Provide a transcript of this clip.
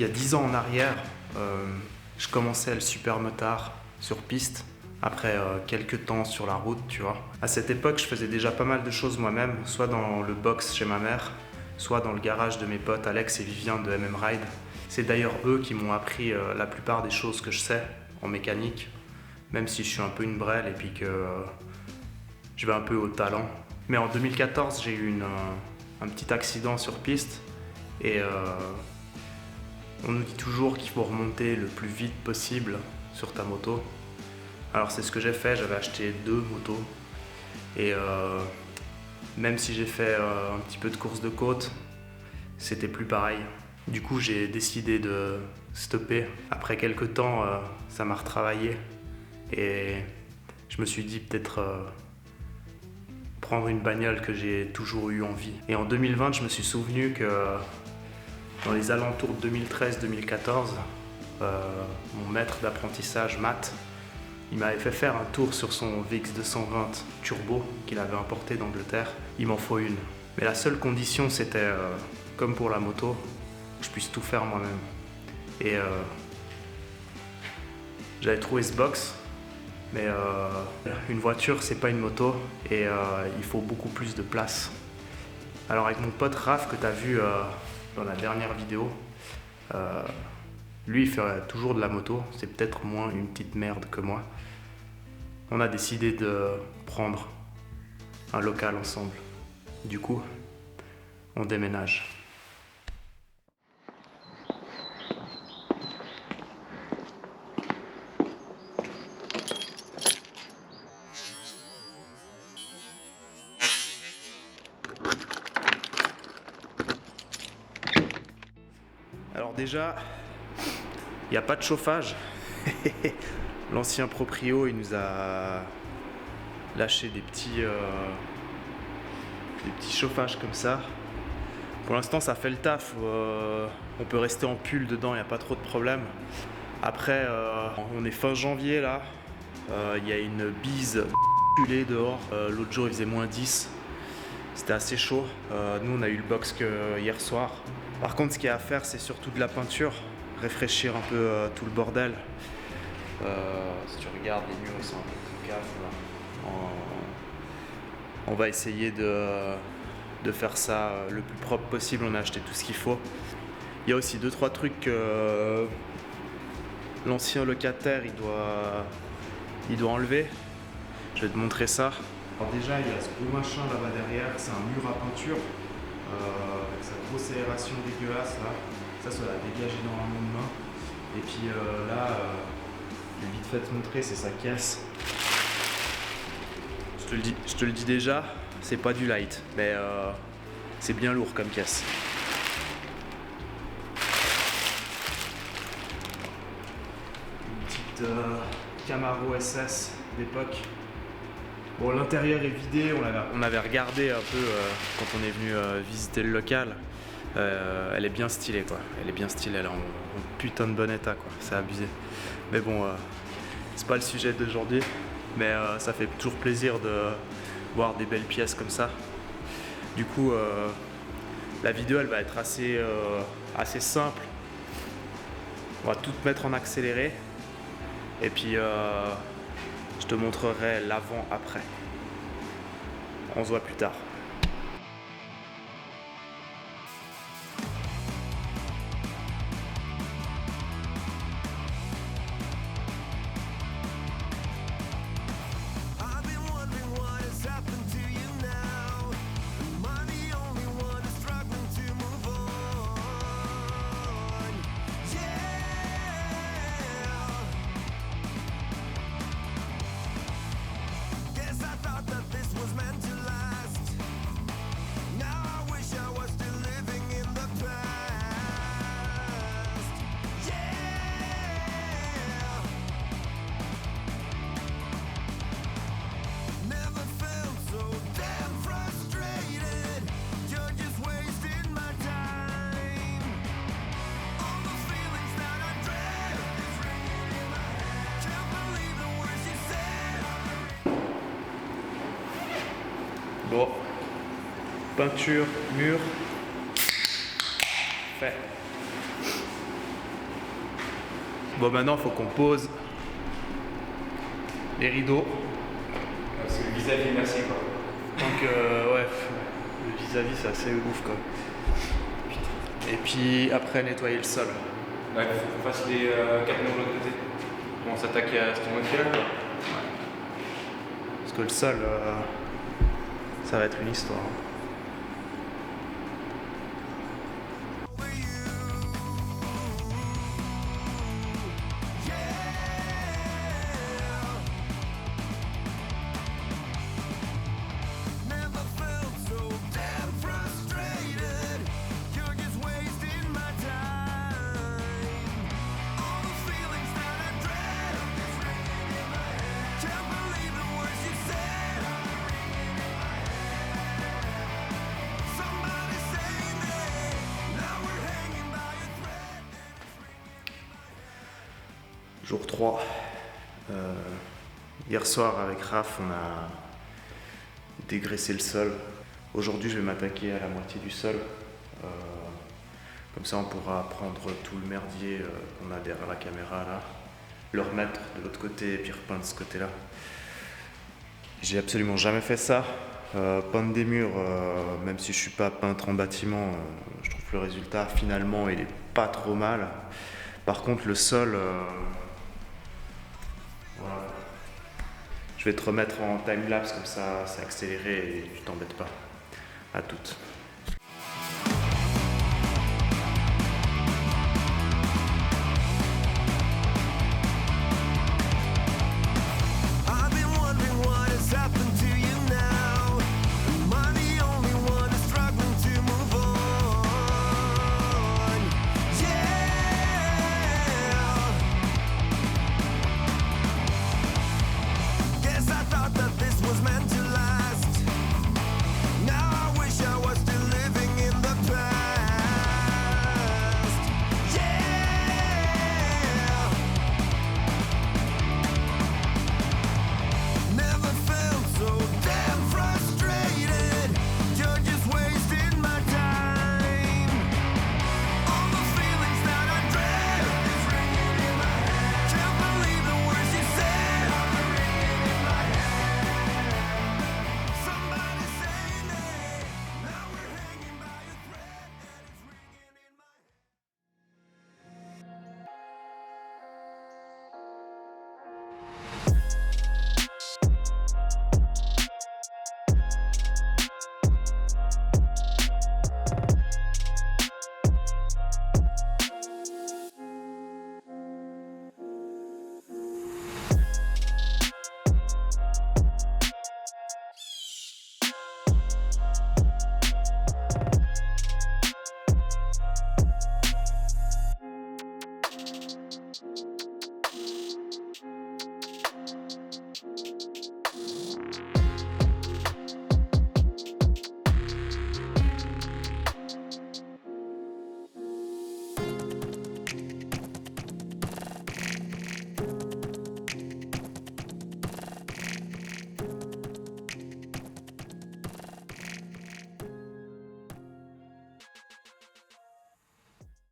il y a 10 ans en arrière, je commençais le super motard sur piste, après quelques temps sur la route, tu vois. À cette époque, je faisais déjà pas mal de choses moi-même, soit dans le box chez ma mère, soit dans le garage de mes potes Alex et Vivien de MM Ride. C'est d'ailleurs eux qui m'ont appris la plupart des choses que je sais en mécanique, même si je suis un peu une brêle et puis que je vais un peu au talent. Mais en 2014, j'ai eu un petit accident sur piste et on nous dit toujours qu'il faut remonter le plus vite possible sur ta moto. Alors c'est ce que j'ai fait, j'avais acheté 2 motos et même si j'ai fait un petit peu de course de côte, c'était plus pareil. Du coup j'ai décidé de stopper. Après quelques temps, ça m'a retravaillé et je me suis dit peut-être prendre une bagnole que j'ai toujours eu envie. Et en 2020, je me suis souvenu que dans les alentours de 2013-2014, mon maître d'apprentissage, Matt, il m'avait fait faire un tour sur son VX220 Turbo qu'il avait importé d'Angleterre. Il m'en faut une. Mais la seule condition, c'était, comme pour la moto, que je puisse tout faire moi-même. Et j'avais trouvé ce box, mais une voiture, c'est pas une moto et il faut beaucoup plus de place. Alors avec mon pote Raph, que tu as vu dans la dernière vidéo, lui il fait toujours de la moto, c'est peut-être moins une petite merde que moi. On a décidé de prendre un local ensemble. Du coup, on déménage. Alors déjà, il n'y a pas de chauffage. L'ancien proprio, il nous a lâché des petits chauffages comme ça. Pour l'instant, ça fait le taf. On peut rester en pull dedans, il n'y a pas trop de problème. Après, on est fin janvier là. Il y a une bise culée dehors. L'autre jour, il faisait -10. C'était assez chaud. Nous, on a eu le box que hier soir. Par contre, ce qu'il y a à faire, c'est surtout de la peinture. Rafraîchir un peu tout le bordel. Si tu regardes, les murs ils sont un peu cave là. On va essayer de faire ça le plus propre possible. On a acheté tout ce qu'il faut. Il y a aussi 2-3 trucs que l'ancien locataire il doit enlever. Je vais te montrer ça. Alors déjà il y a ce gros machin là-bas derrière, c'est un mur à peinture avec sa grosse aération dégueulasse là. Ça l'a dégagé normalement de main. Et puis là, je vais vite fait te montrer, c'est sa caisse. Je te le dis déjà, c'est pas du light, mais c'est bien lourd comme caisse. Une petite Camaro SS d'époque. Bon, l'intérieur est vidé, on avait regardé un peu quand on est venu visiter le local. Elle est bien stylée quoi, elle est bien stylée, elle est en putain de bon état quoi, c'est abusé. Mais bon, c'est pas le sujet d'aujourd'hui, mais ça fait toujours plaisir de voir des belles pièces comme ça. Du coup, la vidéo elle va être assez simple. On va tout mettre en accéléré et puis je te montrerai l'avant-après. On se voit plus tard. Bon, peinture, mur, fait. Bon, maintenant, il faut qu'on pose les rideaux. Parce que le vis-à-vis, merci quoi. Donc, ouais, le vis-à-vis, c'est assez ouf quoi. Et puis après, nettoyer le sol. Ouais, il faut qu'on fasse les 4 murs de l'autre côté. On s'attaque à ce moitié là quoi. Parce que le sol, ça va être une histoire. Jour 3. Hier soir avec Raph, on a dégraissé le sol. Aujourd'hui, je vais m'attaquer à la moitié du sol. Comme ça, on pourra prendre tout le merdier qu'on a derrière la caméra là, le remettre de l'autre côté et puis repeindre de ce côté-là. J'ai absolument jamais fait ça. Peindre des murs, même si je suis pas peintre en bâtiment, je trouve que le résultat finalement il est pas trop mal. Par contre, le sol, voilà. Je vais te remettre en time-lapse, comme ça c'est accéléré et tu t'embêtes pas. À toutes.